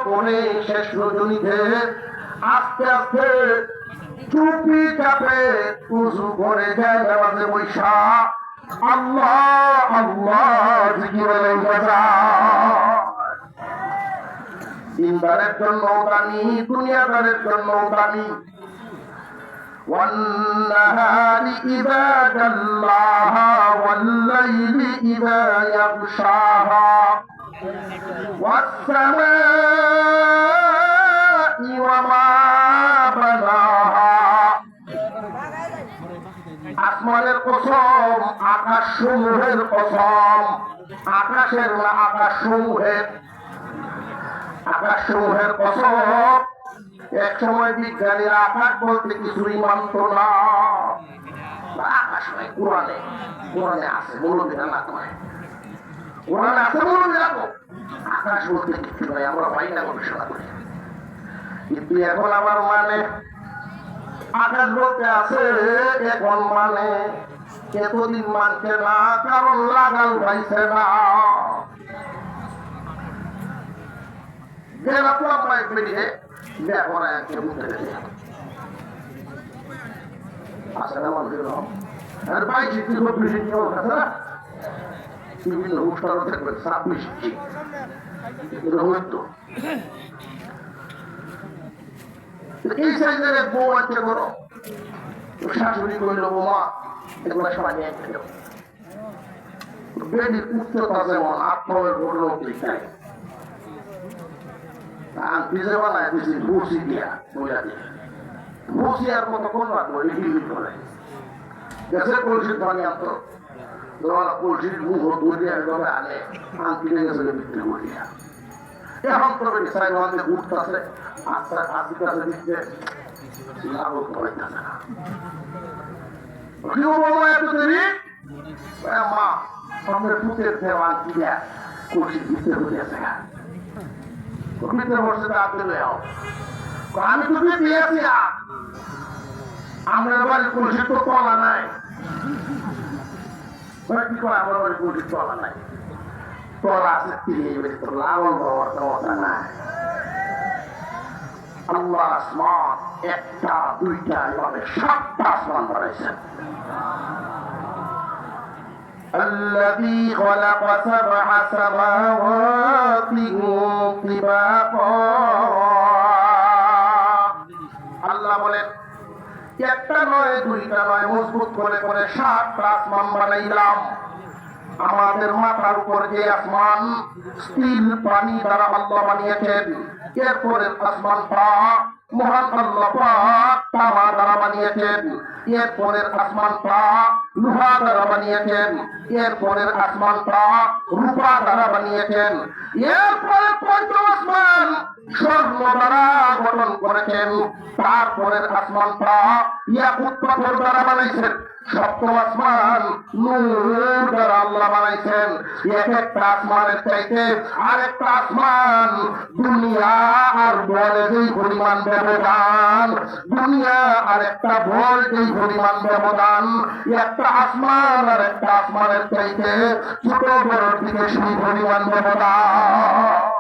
করে শেষ রজনীতে আস্তে আস্তে চুপি চাপে উজু করে যায় নামাজে বৈশা আল্লাহ আল্লাহ জিকিরে লেগে যায়। দিনদারের জন্য দানি, দুনিয়াদারের জন্য দানি। والنهار إذا جلاها والليل إذا يغشاها والسماء وما بناها। আসমানের কসম, আকাশ সমূহের কসম, আকাশের না আকাশ সমূহের, আকাশ সমূহের কসম। এক সময় বিজ্ঞানীরা আকাশ বলতে কিছুই মানত না। আকাশ নয়, কোরআনে, কোরআনে আছে মৌলবীরা না করে, কোরআনে আছে মৌলবীরা তো আকাশ বলতে কিছু নয়, আমরা পাই না গবেষণা করি। কিন্তু এখন আমার মানে আকাশ বলতে আছে, এখন মানে এতদিন মানছে না, কারণ লাগাল পাইছে না। বেরিয়ে বিভিন্ন অনুষ্ঠান থাকবে, এই সাইজের বউ আছে করো, শাশুড়ি কইল বোমা এগুলো সবাই নিয়ে খেল। বেডির উচ্চতা যেমন আত্মের ঘটনা পিজে বানায় দিয়েছি বসি দিয়া, মহিলা দিয়ে বসি আর কত কোন করে গেছে কলসির পানি আনতো, কলসির মুখ ধরিয়া আনে আনতে গেছে বিক্রি করিয়া। এখন তো সাইড ঘুরতেছে, আস্তে আস্তে কাছে দিচ্ছে, লাগত করাইতেছে না। কেউ বাবা এত দেরি মা আমাদের পুতের দেওয়া দিয়া কলসির ভিতরে হইয়াছে। আমি তোকে দিয়েছি, আমরা বাড়ির কলসির তো তলা নাই। কি করে আমার বাড়ির কলসির তলা নাই? তলা আছে, লাভন হওয়ার ক্ষমতা নাই। আল্লাহ আসমান একটা দুইটা এভাবে 7টা আসমান বানাইছেন। الذي خلق 7 سماوات طباقا। আল্লাহ বলেন একটা নয় দুইটা নয়, মজবুত করে করে 7টা আসমান বানাইলাম। আমাদের মাথার উপর যে আসমান স্টিল পানি দ্বারা আল্লাহ বানিয়েছেন, এরপরে আসমানটা মহান আল্লাহ পাক তামা দ্বারা বানিয়েছেন, এরপরের আসমানটা লোহা দ্বারা বানিয়েছেন, এরপরের আসমানটা রূপা দ্বারা বানিয়েছেন, এরপরে 5ম আসমান স্বর্ণ দ্বারা গঠন করেছেন, তারপরের আসমানটা ইয়াকুত পাথর দ্বারা বানাইছেন, 7ম আসমান নূর দ্বারা আল্লাহ বানাইছেন। এক একটা আসমানের চাইতে আরেকটা আসমান দুনিয়া আর বলে যেই পরিমাণ ব্যবধান, দুনিয়া আর একটা বল যেই পরিমাণ ব্যবধান, একটা আসমান আর একটা আসমানের চাইতে ছোট বড় দিকে সেই পরিমাণ ব্যবধান।